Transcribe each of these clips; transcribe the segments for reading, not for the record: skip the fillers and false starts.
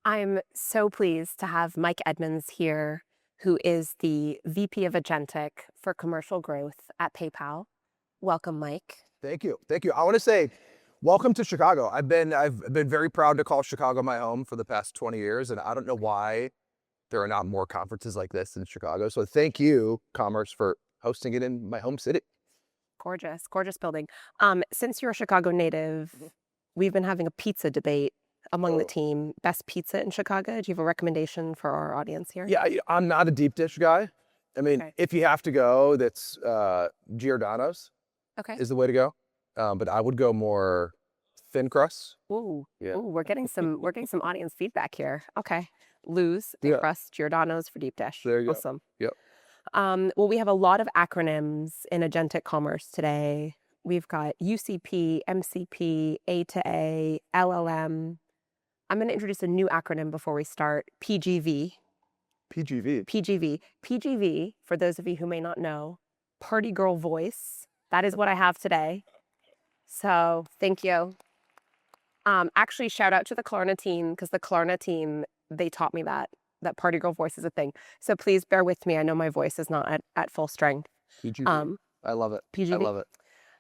I'm so pleased to have Mike Edmonds here, who is the VP of Agentic for commercial growth at PayPal. Welcome, Mike. Thank you. Thank you. I want to say welcome to Chicago. I've been very proud to call Chicago my home for the past 20 years, and I don't know why there are not more conferences like this in Chicago. So thank you, Commerce, for hosting it in my home city. Gorgeous, gorgeous building. Since you're a Chicago native, Mhm. we've been having a pizza debate among the Oh. team. Best pizza in Chicago. Do you have a recommendation for our audience here? Yeah, I'm not a deep dish guy. I mean, Okay. if you have to go, that's Giordano's Okay. is the way to go. But I would go more thin crust. Ooh, Yeah. ooh, we're getting some audience feedback here. Okay. Lose, thin Yeah. crust, Giordano's for deep dish. There you go. Awesome. Yep. Well, we have a lot of acronyms in agentic commerce today. We've got UCP, MCP, A to A, LLM. I'm going to introduce a new acronym before we start. PGV. PGV. PGV. PGV, for those of you who may not know, Party Girl Voice. That is what I have today. So thank you. Actually, shout out to the Klarna team, because the Klarna team, they taught me that Party Girl Voice is a thing. So please bear with me. I know my voice is not at full strength. PGV. Um, I love it. I PGV. love it.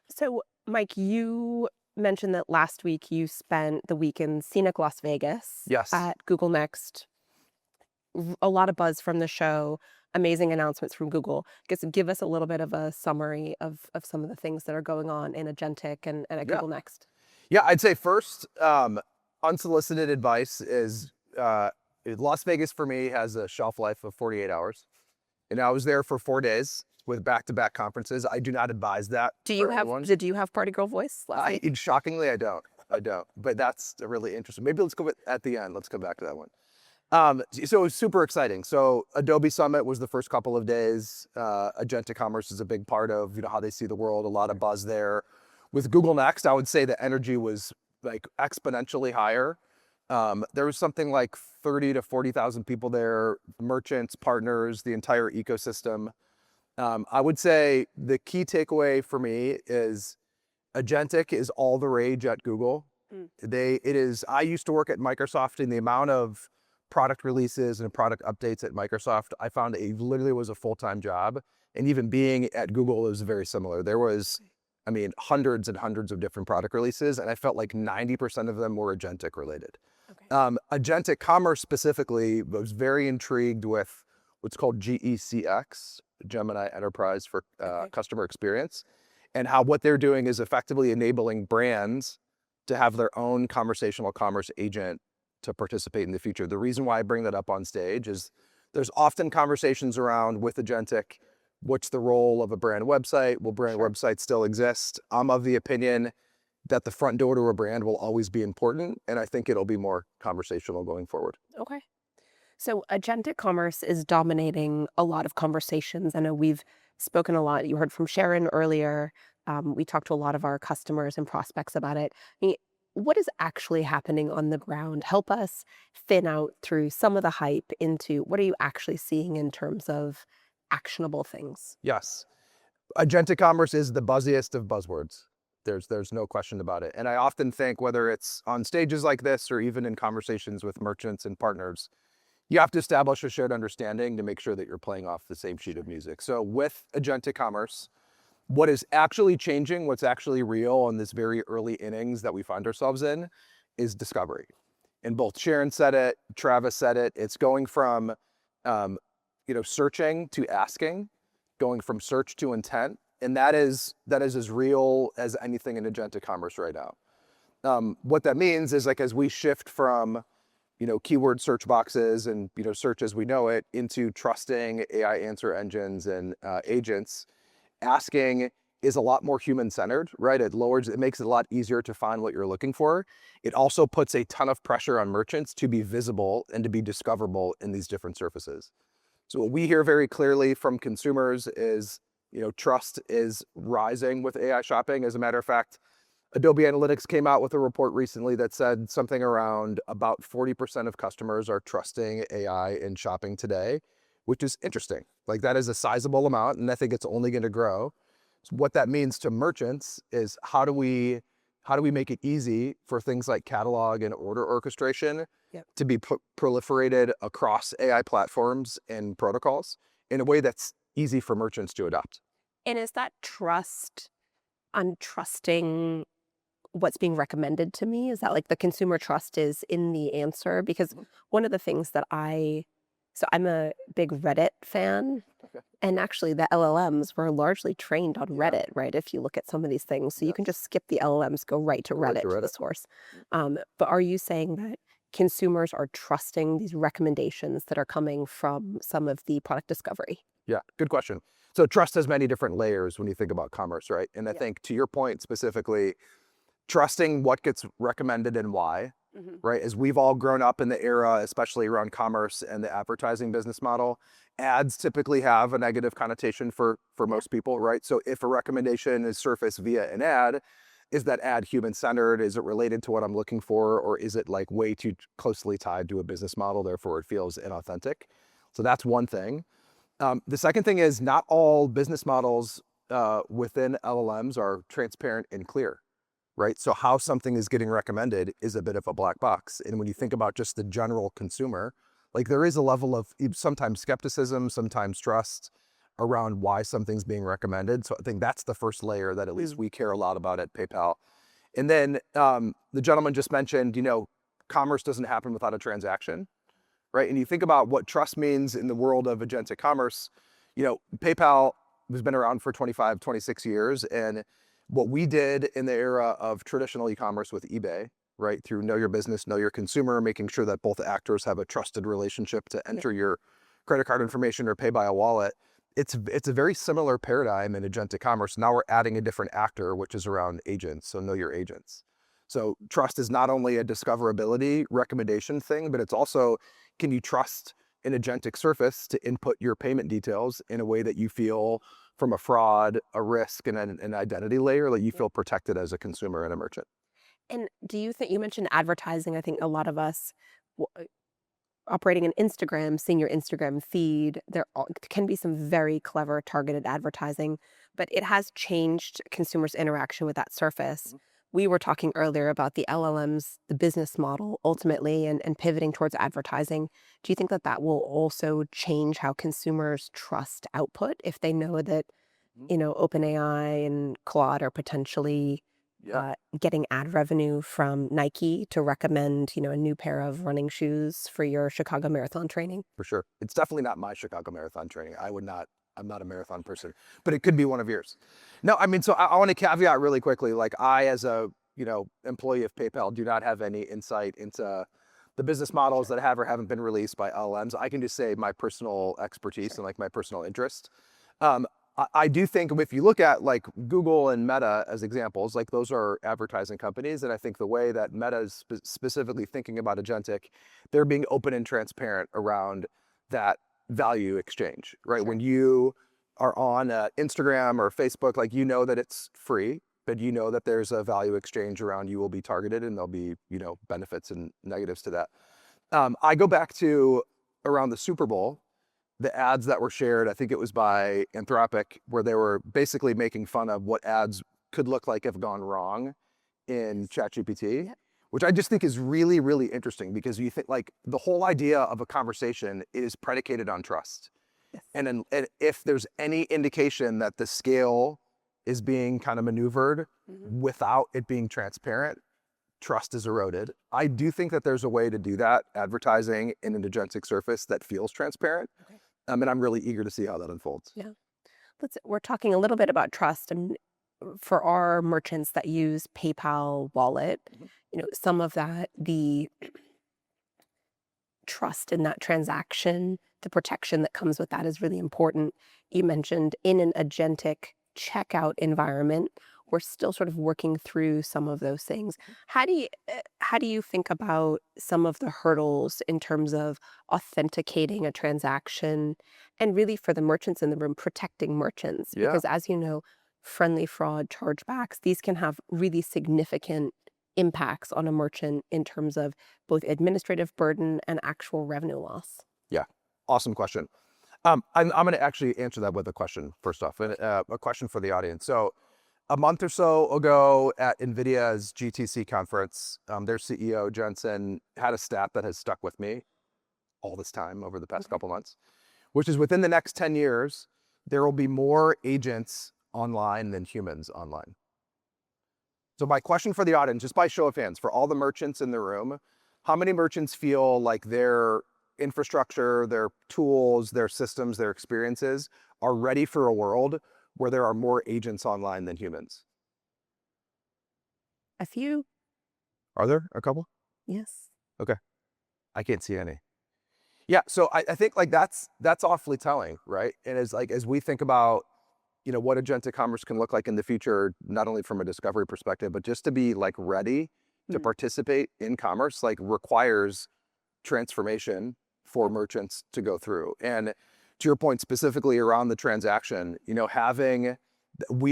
So, Mike, you mentioned that last week you spent the week in scenic Las Vegas Yes. at Google Next. A lot of buzz from the show, amazing announcements from Google. Give us a little bit of a summary of some of the things that are going on in Agentic and at Yeah. Google Next. Yeah, I'd say first, unsolicited advice is Las Vegas for me has a shelf life of 48 hours. And I was there for 4 days with back-to-back conferences. I do not advise that for anyone. Did you have Party Girl Voice last week? Shockingly, I don't. I don't. But that's really interesting. Maybe let's go at the end. Let's come back to that one. So it was super exciting. So Adobe Summit was the first couple of days. Agentic Commerce is a big part of how they see the world. A lot of buzz there. With Google Next, I would say the energy was like exponentially higher. There was something like 30 to 40,000 people there, merchants, partners, the entire ecosystem. I would say the key takeaway for me is Agentic is all the rage at Google. Mm. I used to work at Microsoft, and the amount of product releases and product updates at Microsoft, I found it literally was a full-time job. And even being at Google was very similar. There was, I mean, hundreds and hundreds of different product releases, and I felt like 90% of them were Agentic related. Okay. Agentic Commerce specifically was very intrigued with what's called GECX, Gemini Enterprise for Okay. Customer Experience, and how what they're doing is effectively enabling brands to have their own conversational commerce agent to participate in the future. The reason why I bring that up on stage is there's often conversations around with Agentic, what's the role of a brand website? Will brand Sure. websites still exist? I'm of the opinion that the front door to a brand will always be important, and I think it'll be more conversational going forward. Okay. So agentic commerce is dominating a lot of conversations. I know we've spoken a lot. You heard from Sharon earlier. We talked to a lot of our customers and prospects about it. I mean, what is actually happening on the ground? Help us thin out through some of the hype into what are you actually seeing in terms of actionable things? Yes, Agentic commerce is the buzziest of buzzwords. There's no question about it. And I often think whether it's on stages like this or even in conversations with merchants and partners, you have to establish a shared understanding to make sure that you're playing off the same sheet of music. So with Agentic Commerce, what is actually changing, what's actually real in this very early innings that we find ourselves in is discovery. And both Sharon said it, Travis said it, it's going from um, searching to asking, going from search to intent. And that is as real as anything in Agentic Commerce right now. What that means is like as we shift from keyword search boxes and, search as we know it into trusting AI answer engines and agents, asking is a lot more human-centered, right? It makes it a lot easier to find what you're looking for. It also puts a ton of pressure on merchants to be visible and to be discoverable in these different surfaces. So what we hear very clearly from consumers is, trust is rising with AI shopping. As a matter of fact, Adobe Analytics came out with a report recently that said something around about 40% of customers are trusting AI in shopping today, which is interesting. Like that is a sizable amount, and I think it's only going to grow. So what that means to merchants is how do we How do we make it easy for things like catalog and order orchestration Yep. to be proliferated across AI platforms and protocols in a way that's easy for merchants to adopt? And is that trust on trusting what's being recommended to me? Is that like the consumer trust is in the answer? Because Mhm. one of the things that I'm a big Reddit fan. Okay. And actually, the LLMs were largely trained on Yeah. Reddit, right? If you look at some of these things, so you can Yes. just skip the LLMs, go right to Go right to Reddit, to the Reddit. source. But are you saying that consumers are trusting these recommendations that are coming from some of the product discovery? Yeah, good question. So trust has many different layers when you think about commerce, right? And I Yeah. think to your point specifically, trusting what gets recommended and why, Hmm. right? As we've all grown up in the era, especially around commerce and the advertising business model, ads typically have a negative connotation for Yeah. most people, right? So if a recommendation is surfaced via an ad, is that ad human-centered? Is it related to what I'm looking for? Or is it like way too closely tied to a business model, therefore it feels inauthentic? So that's one thing. The second thing is not all business models within LLMs are transparent and clear, right? So how something is getting recommended is a bit of a black box. And when you think about just the general consumer, like there is a level of sometimes skepticism, sometimes trust around why something's being recommended. So I think that's the first layer that at least Mm. we care a lot about at PayPal. And then the gentleman just mentioned, commerce doesn't happen without a transaction, right? And you think about what trust means in the world of agentic commerce, PayPal has been around for 25, 26 years. And what we did in the era of traditional e-commerce with eBay, right, through know your business, know your consumer, making sure that both actors have a trusted relationship to Yeah. enter your credit card information or pay by a wallet. It's a very similar paradigm in agentic commerce. Now we're adding a different actor, which is around agents. So know your agents. So trust is not only a discoverability recommendation thing, but it's also, can you trust an agentic surface to input your payment details in a way that you feel from a fraud, a risk, and an identity layer that you Yeah. feel protected as a consumer and a merchant? And do you think you mentioned advertising? I think a lot of us operating an Instagram, seeing your Instagram feed, can be some very clever targeted advertising, but it has changed consumers' interaction with that surface. Mhm. We were talking earlier about the LLMs, the business model ultimately, and pivoting towards advertising. Do you think that that will also change how consumers trust output if they know that, Mhm. OpenAI and Claude are potentially Yeah, getting ad revenue from Nike to recommend, a new pair of running shoes for your Chicago Marathon training? for sure. It's definitely not my Chicago Marathon training. I'm not a marathon person, but it could be one of yours. No, I mean, so I want to caveat really quickly. Like I, as a, employee of PayPal, do not have any insight into the business models Sure, that have or haven't been released by LLMs. I can just say my personal expertise sure. and like my personal interest. Um, I do think if you look at like Google and Meta as examples, like those are advertising companies. And I think the way that Meta is specifically thinking about agentic, they're being open and transparent around that value exchange, right? When Sure. you are on Instagram or Facebook, like that it's free, but that there's a value exchange around you will be targeted and there'll be, benefits and negatives to that. I go back to around the Super Bowl, the ads that were shared, I think it was by Anthropic, where they were basically making fun of what ads could look like if gone wrong in Yes. ChatGPT, Yep. which I just think is really, really interesting because you think like the whole idea of a conversation is predicated on trust. Yes. And if there's any indication that the scale is being kind of maneuvered Mhm. without it being transparent, trust is eroded. I do think that there's a way to do that, advertising in an agentic surface that feels transparent. Okay. And I'm really eager to see how that unfolds. Yeah. We're talking a little bit about trust, and for our merchants that use PayPal Wallet, Mhm. some of that, the trust in that transaction, the protection that comes with that is really important. You mentioned in an agentic checkout environment, we're still sort of working through some of those things. How do you think about some of the hurdles in terms of authenticating a transaction and really for the merchants in the room protecting merchants? Yeah, Because as you know, friendly fraud chargebacks, these can have really significant impacts on a merchant in terms of both administrative burden and actual revenue loss? yeah. Awesome question. I'm going to actually answer that with a question first off, and Okay. a question for the audience. So A month or so ago at NVIDIA's GTC conference, their CEO, Jensen, had a stat that has stuck with me all this time over the past Okay. couple months, which is within the next 10 years, there will be more agents online than humans online. So my question for the audience, just by show of hands, for all the merchants in the room, how many merchants feel like their infrastructure, their tools, their systems, their experiences are ready for a world where there are more agents online than humans? A few, Are there a couple? yes. Okay. I can't see any. Yeah, so I think like that's awfully telling, right? And as we think about, what agentic commerce can look like in the future, not only from a discovery perspective, but just to be like ready to Mm, participate in commerce, like requires transformation for yep. merchants to go through. And to your point specifically around the transaction, having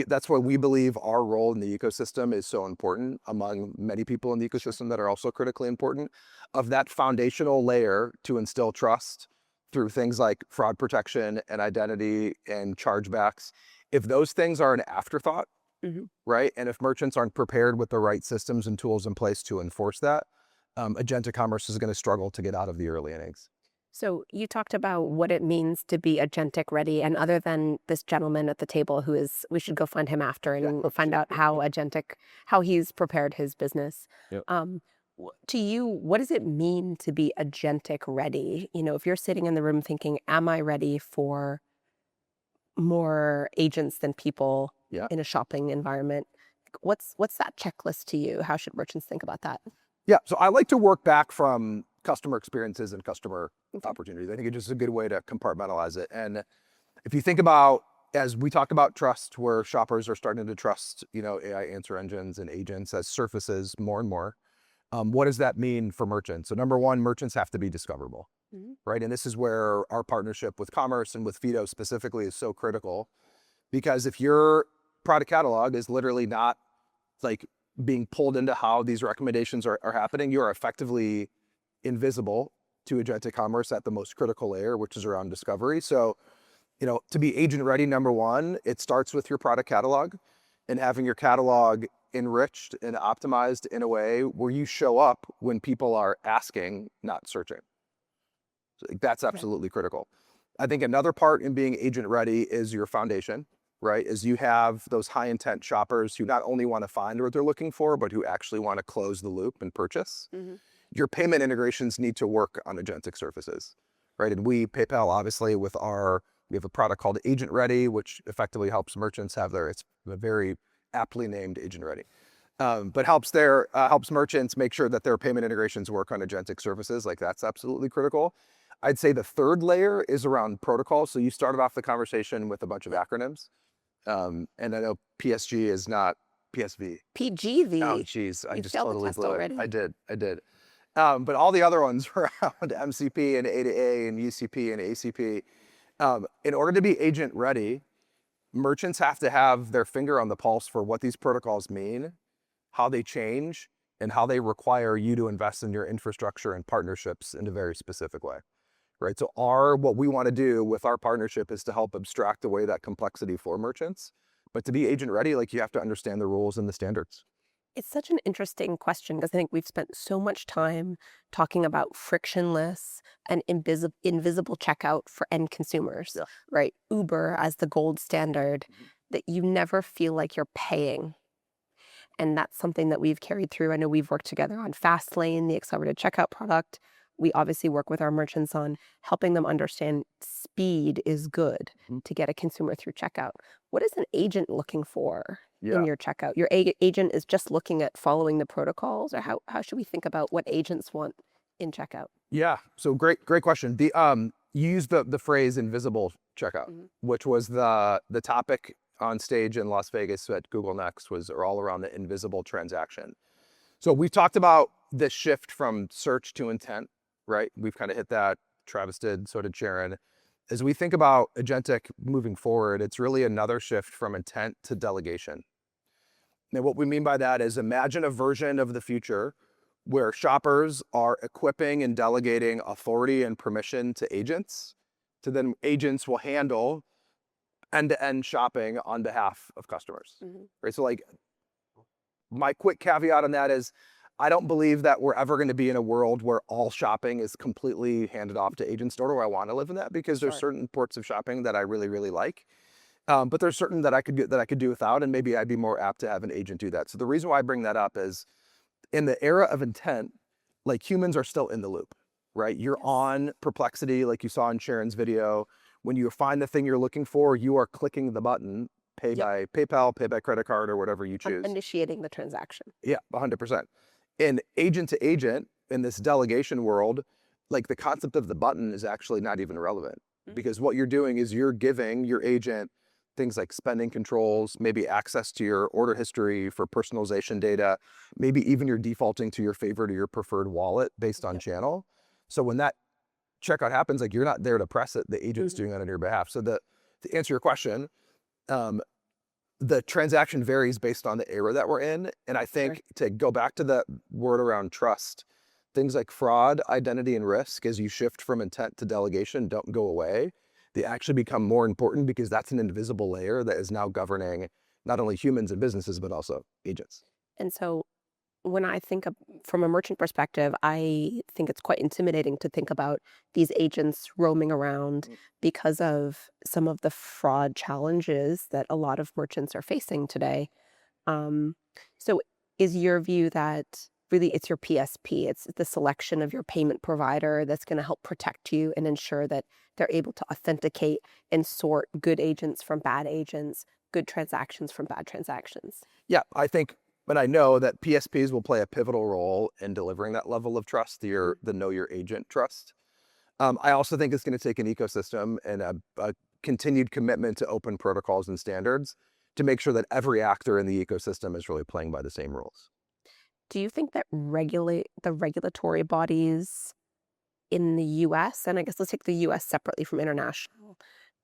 that's why we believe our role in the ecosystem is so important among many people in the Sure. ecosystem that are also critically important of that foundational layer to instill trust through things like fraud protection and identity and chargebacks. If those things are an afterthought, Mhm. right? And if merchants aren't prepared with the right systems and tools in place to enforce that, agentic commerce is going to struggle to get out of the early innings. So you talked about what it means to be agentic ready, and other than this gentleman at the table who is, we should go find him after Yeah, and we find should. out how he's prepared his business. Yep. To you, what does it mean to be agentic ready? If you're sitting in the room thinking, "Am I ready for more agents than people Yeah. in a shopping environment?" What's that checklist to you? How should merchants think about that? Yeah. So I like to work back from customer experiences and customer Okay. opportunities. I think it's just a good way to compartmentalize it. And if you think about, as we talk about trust, where shoppers are starting to trust, AI answer engines and agents as surfaces more and more, what does that mean for merchants? So number one, merchants have to be discoverable, Mhm. right? And this is where our partnership with Commerce and with Fido specifically is so critical because if your product catalog is literally not like being pulled into how these recommendations are happening, you are effectively invisible to agentic commerce at the most critical layer, which is around discovery. So, to be agent ready, number one, it starts with your product catalog and having your catalog enriched and optimized in a way where you show up when people are asking, not searching. So like, that's Right. absolutely critical. I think another part in being agent ready is your foundation, right? Is you have those high intent shoppers who not only want to find what they're looking for, but who actually want to close the loop and purchase. Mhm. Your payment integrations need to work on agentic surfaces, right? And we, PayPal, obviously, we have a product called Agent Ready, which effectively helps merchants have it's a very aptly named Agent Ready, but helps merchants make sure that their payment integrations work on agentic services. Like that's absolutely critical. I'd say the third layer is around protocol. So you started off the conversation with a bunch of acronyms, and I know PSG is not PSV. Oh, PGV. geez, I You just failed the totally test blew it. I already. did, I did. But all the other ones around MCP and A2A and UCP and ACP, in order to be agent ready, merchants have to have their finger on the pulse for what these protocols mean, how they change, and how they require you to invest in your infrastructure and partnerships in a very specific way, right? So what we want to do with our partnership is to help abstract away that complexity for merchants. But to be agent ready, like you have to understand the rules and the standards. It's such an interesting question because I think we've spent so much time talking about frictionless and invisible checkout for end consumers, Yeah. right? Uber as the gold standard, Mhm. that you never feel like you're paying. And that's something that we've carried through. I know we've worked together on Fastlane, the accelerated checkout product. We obviously work with our merchants on helping them understand speed is good Mhm. to get a consumer through checkout. What is an agent looking for in Yeah. your checkout? Your agent is just looking at following the protocols, or how should we think about what agents want in checkout? Yeah. So great question. You used the phrase invisible checkout, Mhm. which was the topic on stage in Las Vegas at Google Next was all around the invisible transaction. So we've talked about this shift from search to intent, right? We've kind of hit that. Travis did, so did Sharon. As we think about agentic moving forward, it's really another shift from intent to delegation. And what we mean by that is imagine a version of the future where shoppers are equipping and delegating authority and permission to agents. So then agents will handle end-to-end shopping on behalf of customers, Mhm. right? So like my quick caveat on that is I don't believe that we're ever going to be in a world where all shopping is completely handed off to agents, nor do I want to live in that, because there's Sure. certain parts of shopping that I really, really like. But there's certain that I could do without, and maybe I'd be more apt to have an agent do that. So the reason why I bring that up is in the era of intent, like humans are still in the loop, right? You're Yes. on Perplexity, like you saw in Sharon's video. When you find the thing you're looking for, you are clicking the button, pay Yep. by PayPal, pay by credit card, or whatever you choose. Initiating the transaction. Yeah, 100%. In agent to agent, in this delegation world, like the concept of the button is actually not even relevant Mhm. because what you're doing is you're giving your agent things like spending controls, maybe access to your order history for personalization data, maybe even you're defaulting to your favorite or your preferred wallet based on Yep. channel. So when that checkout happens, like you're not there to press it, the agent's Mhm. doing that on your behalf. So to answer your question, um, the transaction varies based on the era that we're in. And I Sure. think to go back to the word around trust, things like fraud, identity, and risk, as you shift from intent to delegation, don't go away. They actually become more important because that's an invisible layer that is now governing not only humans and businesses, but also agents. And so when I think of from a merchant perspective, I think it's quite intimidating to think about these agents roaming around Mm. because of some of the fraud challenges that a lot of merchants are facing today. Um, so is your view that really it's your PSP, it's the selection of your payment provider that's going to help protect you and ensure that they're able to authenticate and sort good agents from bad agents, good transactions from bad transactions? Yeah, I think, but I know that PSPs will play a pivotal role in delivering that level of trust, Mm. the know your agent trust. I also think it's going to take an ecosystem and a continued commitment to open protocols and standards to make sure that every actor in the ecosystem is really playing by the same rules. Do you think that regulatory bodies in the US, and I guess let's take the US separately from international,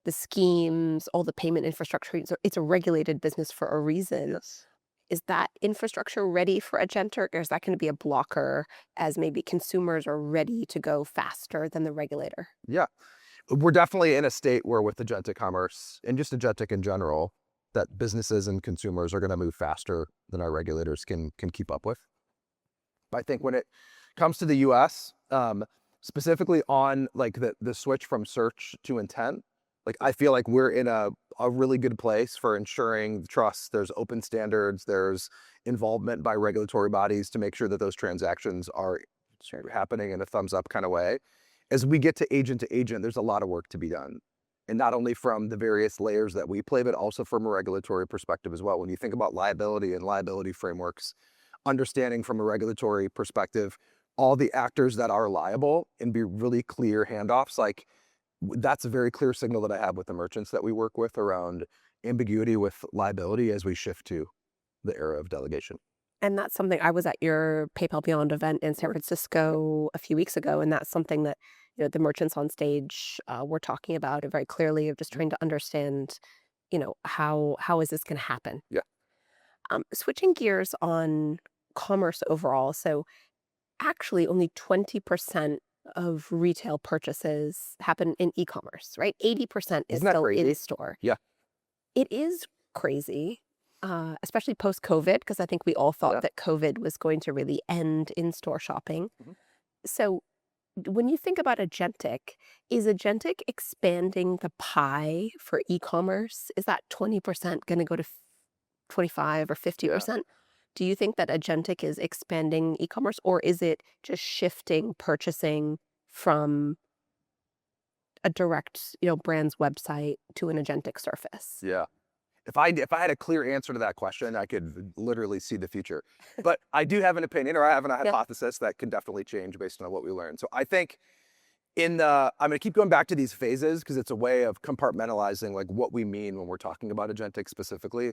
the schemes, all the payment infrastructure, it's a regulated business for a reason. Yes. Is that infrastructure ready for agentic, or is that gonna be a blocker as maybe consumers are ready to go faster than the regulator? Yeah. We're definitely in a state where with agentic commerce and just agentic in general, that businesses and consumers are going to move faster than our regulators can keep up with. I think when it comes to the US, specifically on like the switch from search to intent, like I feel like we're in a really good place for ensuring trust. There's open standards, there's involvement by regulatory bodies to make sure that those transactions are Sure. happening in a thumbs up kind of way. As we get to agent, there's a lot of work to be done. And not only from the various layers that we play, but also from a regulatory perspective as well. When you think about liability and liability frameworks, understanding from a regulatory perspective all the actors that are liable and be really clear handoffs. Like that's a very clear signal that I have with the merchants that we work with around ambiguity with liability as we shift to the era of delegation. And that's something I was at your PayPal Beyond event in San Yep. Francisco a few weeks ago, and that's something that, the merchants on stage, were talking about it very clearly of just Mhm. trying to understand, how is this gonna happen? Yeah. Switching gears on commerce overall, so actually only 20% of retail purchases happen in e-commerce, right? 80% is Isn't that still in crazy? store. Yeah. It is crazy, especially post-COVID, because I think we all thought Yeah. that COVID was going to really end in-store shopping. Mhm. So when you think about agentic, is agentic expanding the pie for e-commerce? Is that 20% gonna go to 25 or Yeah. 50%? Do you think that agentic is expanding e-commerce, or is it just shifting purchasing from a direct, brand's website to an agentic surface? Yeah. If I had a clear answer to that question, I could literally see the future. But I do have an opinion or I have a Yeah. hypothesis that can definitely change based on what we learn. So I think I'm going to keep going back to these phases because it's a way of compartmentalizing like what we mean when we're talking about agentic specifically.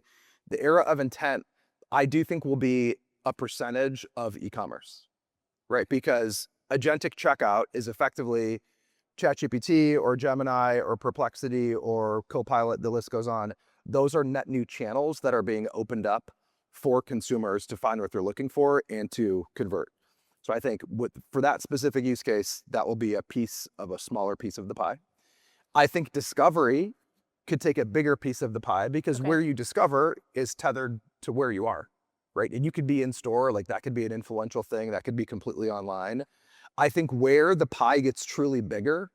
The era of intent, I do think will be a percentage of e-commerce, right? Because agentic checkout is effectively ChatGPT or Gemini or Perplexity or Copilot, the list goes on. Those are net new channels that are being opened up for consumers to find what they're looking for and to convert. So I think for that specific use case, that will be a piece of a smaller piece of the pie. I think discovery could take a bigger piece of the pie because Okay. where you discover is tethered to where you are, right? And you could be in store, like that could be an influential thing, that could be completely online. I think where the pie gets truly bigger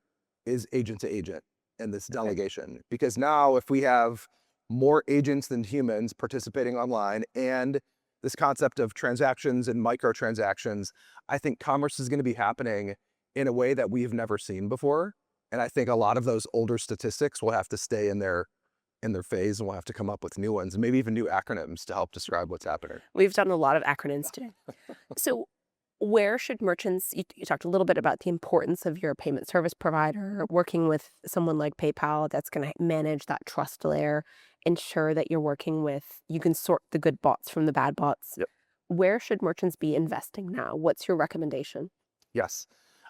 is agent to agent and this Okay. delegation. Because now if we have more agents than humans participating online and this concept of transactions and microtransactions, I think commerce is going to be happening in a way that we've never seen before. And I think a lot of those older statistics will have to stay in their phase, and we'll have to come up with new ones and maybe even new acronyms to help describe what's happening. We've done a lot of acronyms today. So, where should merchants, you talked a little bit about the importance of your payment service provider, working with someone like PayPal that's going to manage that trust layer, ensure that you're working with, you can sort the good bots from the bad bots. Yep. Where should merchants be investing now? What's your recommendation? Yes.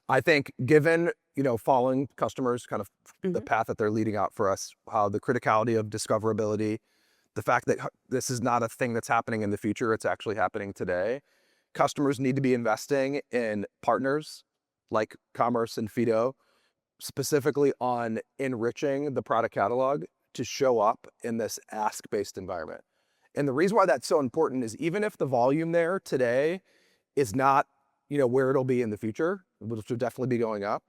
I think given, following customers kind of the Hmm. path that they're leading out for us, how the criticality of discoverability, the fact that this is not a thing that's happening in the future, it's actually happening today. Customers need to be investing in partners like Commerce and Fido, specifically on enriching the product catalog to show up in this ask-based environment. And the reason why that's so important is even if the volume there today is not, where it'll be in the future, which will definitely be going up,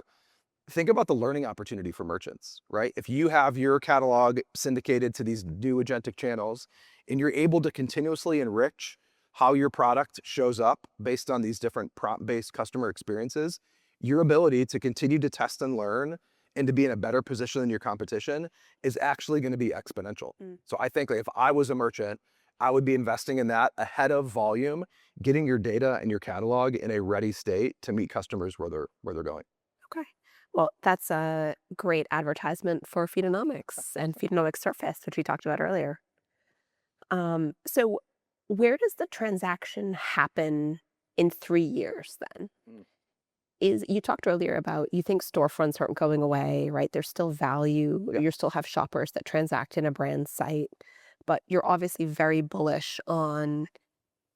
think about the learning opportunity for merchants, right? If you have your catalog syndicated to these new agentic channels and you're able to continuously enrich how your product shows up based on these different prompt-based customer experiences, your ability to continue to test and learn and to be in a better position than your competition is actually going to be exponential. Mm. So I think if I was a merchant, I would be investing in that ahead of volume, getting your data and your catalog in a ready state to meet customers where they're going. Okay. Well, that's a great advertisement for Feedonomics and Feedonomics Surface, which we talked about earlier. So where does the transaction happen in 3 years then? Mm. Is you talked earlier about you think storefronts aren't going away, right? There's still value. Yeah. You still have shoppers that transact in a brand site, but you're obviously very bullish on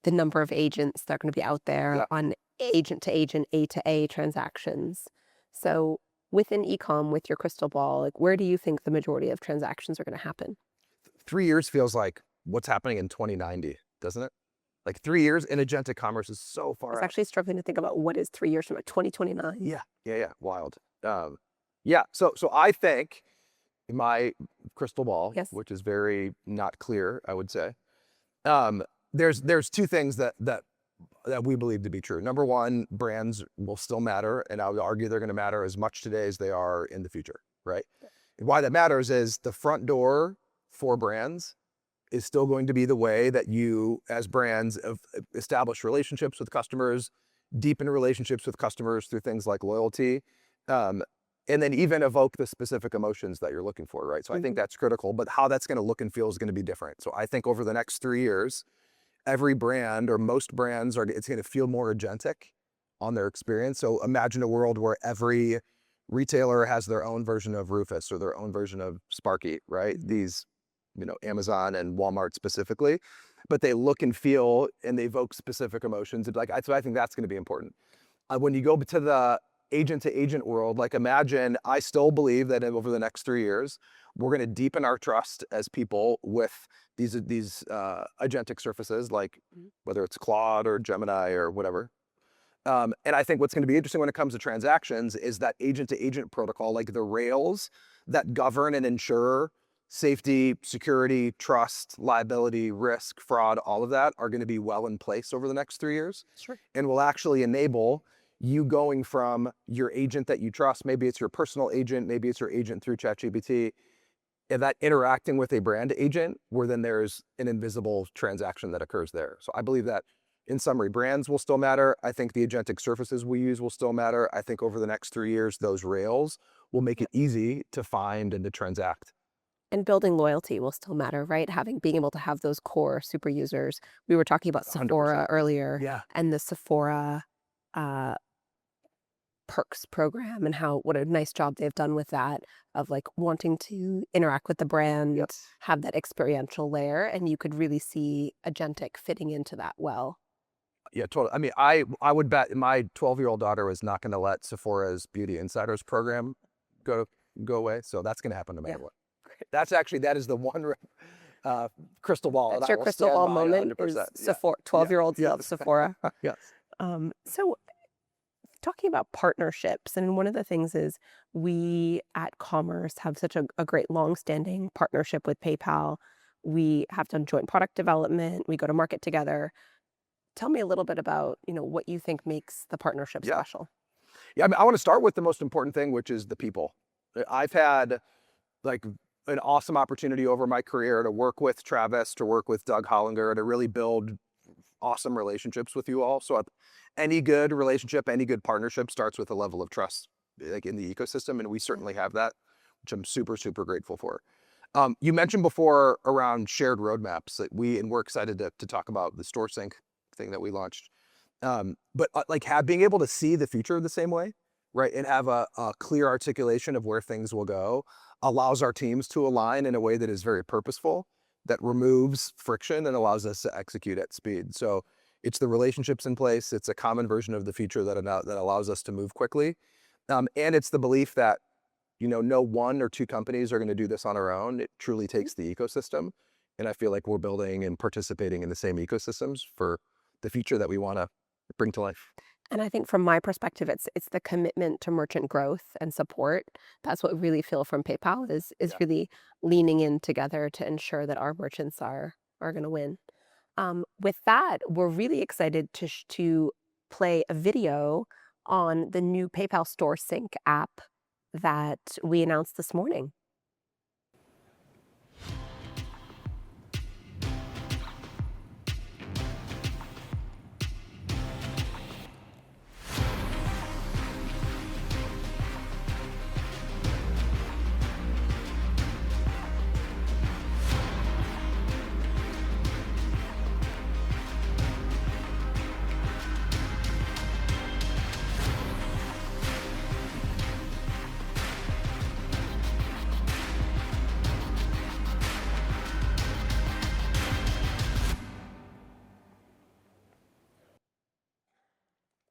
the number of agents that are going to be out there Yeah. on agent to agent, A to A transactions. So within ecom, with your crystal ball, like where do you think the majority of transactions are going to happen? 3 years feels like what's happening in 2090, doesn't it? Like 3 years in agentic commerce is so I was far out. actually struggling to think about what is 3 years from now, 2029. Yeah, yeah, yeah, wild. Um, yeah, so I think in my crystal ball, Yes. which is very not clear, I would say, um, there's two things that we believe to be true. Number one, brands will still matter, and I would argue they're going to matter as much today as they are in the future, right? And why that matters is the front door for brands is still going to be the way that you, as brands, establish relationships with customers, deepen relationships with customers through things like loyalty, um, and then even evoke the specific emotions that you're looking for, right? So I think Mhm. that's critical, but how that's going to look and feel is going to be different. So I think over the next 3 years, every brand or most brands it's going to feel more agentic on their experience. So imagine a world where every retailer has their own version of Rufus or their own version of Sparky, right? Mhm. These, Amazon and Walmart specifically, but they look and feel and they evoke specific emotions. So I think that's going to be important. When you go to the agent to agent world, like imagine, I still believe that over the next 3 years, we're going to deepen our trust as people with these agentic surfaces, like Mhm. whether it's Claude or Gemini or whatever. And I think what's going to be interesting when it comes to transactions is that agent to agent protocol, like the rails that govern and ensure safety, security, trust, liability, risk, fraud, all of that are going to be well in place over the next 3 years Sure. and will actually enable you going from your agent that you trust, maybe it's your personal agent, maybe it's your agent through ChatGPT, and that interacting with a brand agent where then there's an invisible transaction that occurs there. So I believe that in summary, brands will still matter. I think the agentic surfaces we use will still matter. I think over the next 3 years, those rails will make it easy to find and to transact. And building loyalty will still matter, right? Being able to have those core super users. We were talking about 100%. Sephora earlier Yeah. and the Sephora uh, perks program and how what a nice job they've done with that of like wanting to interact with the brand, Yep. have that experiential layer, and you could really see agentic fitting into that well. Yeah, totally. I mean, I would bet my 12-year-old daughter was not going to let Sephora's Beauty Insiders program go go away. So that's going to happen no Yeah. matter what. That is the one crystal ball that That's I your will crystal stand ball by moment is 100%. Yeah. Sephora. Yeah. 12-year-olds love Yes. Sephora. Yes. So talking about partnerships, and one of the things is we at Commerce have such a great long-standing partnership with PayPal. We have done joint product development. We go to market together. Tell me a little bit about, what you think makes the partnership Yeah. special. Yeah. I mean, I want to start with the most important thing, which is the people. I've had like an awesome opportunity over my career to work with Travis, to work with Doug Hollinger, to really build awesome relationships with you all. So any good relationship, any good partnership starts with a level of trust, like in the ecosystem, and we Yeah. certainly have that, which I'm super, super grateful for. You mentioned before around shared roadmaps that we're excited to talk about the store sync thing that we launched. But like being able to see the future the same way, right, and have a clear articulation of where things will go allows our teams to align in a way that is very purposeful, that removes friction and allows us to execute at speed. So it's the relationships in place. It's a common version of the future that allows us to move quickly, and it's the belief that no one or two companies are going to do this on our own. It truly Mhm. takes the ecosystem, and I feel like we're building and participating in the same ecosystems for the future that we want to bring to life. And I think from my perspective, it's the commitment to merchant growth and support. That's what we really feel from PayPal is Yeah. really leaning in together to ensure that our merchants are going to win. With that, we're really excited to play a video on the new PayPal Store Sync app that we announced this morning.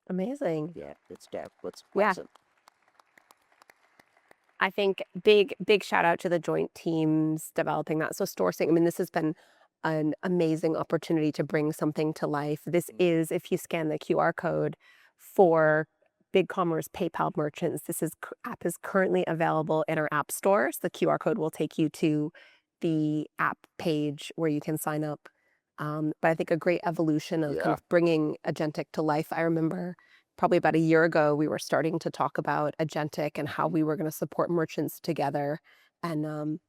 Amazing. Yeah, it's dope. It's Yeah. awesome. I think big shout out to the joint teams developing that. So Store Sync, I mean, this has been an amazing opportunity to bring something to life. This is, if you scan the QR code for BigCommerce PayPal merchants, app is currently available in our app stores. The QR code will take you to the app page where you can sign up. But I think a great evolution of kind Yeah. of bringing agentic to life. I remember probably about a year ago, we were starting to talk about agentic and how we were going to support merchants together. And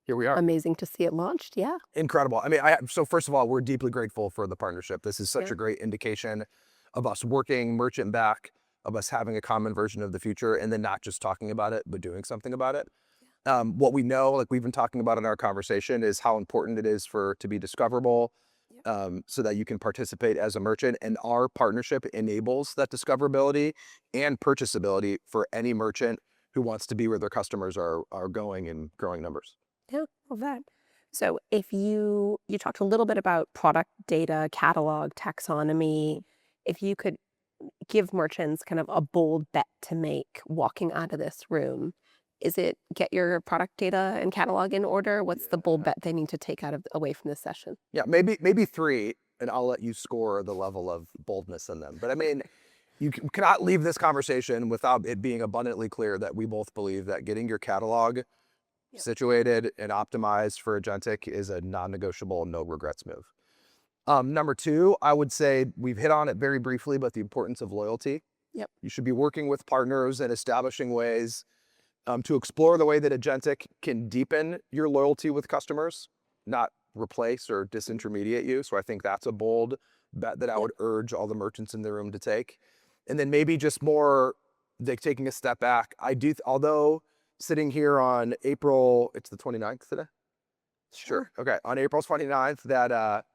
Here we are. amazing to see it launched. Yeah. Incredible. I mean, so first of all, we're deeply grateful for the partnership. This is such Yeah. a great indication of us working merchant back, of us having a common version of the future, and then not just talking about it, but doing something about it. What we know, like we've been talking about in our conversation, is how important it is to be discoverable, Yep. so that you can participate as a merchant. And our partnership enables that discoverability and purchasability for any merchant who wants to be where their customers are going in growing numbers. Yeah. Love that. So if you talked a little bit about product data, catalog, taxonomy, if you could give merchants kind of a bold bet to make walking out of this room, is it get your product data and catalog in order? What's the bold Yeah. bet they need to take away from this session? Yeah, maybe three, and I'll let you score the level of boldness in them. But I mean, you cannot leave this conversation without it being abundantly clear that we both believe that getting your catalog Yep. situated and optimized for agentic is a non-negotiable, no regrets move. Number two, I would say we've hit on it very briefly, but the importance of loyalty. Yep. You should be working with partners and establishing ways to explore the way that agentic can deepen your loyalty with customers, not replace or disintermediate you. So I think that's a bold bet that I Yep. would urge all the merchants in the room to take. And then maybe just more like taking a step back. Although sitting here on April, it's the 29th today? Sure. Sure. Okay. On April 29th, that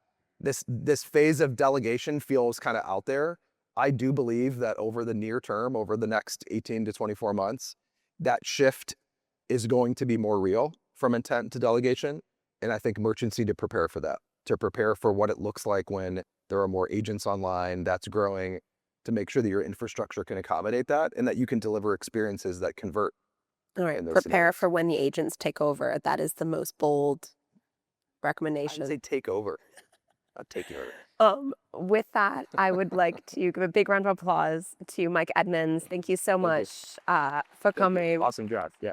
this phase of delegation feels kind of out there. I do believe that over the near term, over the next 18 to 24 months, that shift is going to be more real from intent to delegation. And I think merchants need to prepare for that, to prepare for what it looks like when there are more agents online, that's growing, to make sure that your infrastructure can accommodate that and that you can deliver experiences that convert All right, in those prepare scenarios. for when the agents take over. That is the most bold I didn't recommendation. say take over, not taking over. With that, I would like to give a big round of applause to Mike Edmonds. Thank you so Thank you. much for Thank you. coming. Awesome job. Yeah.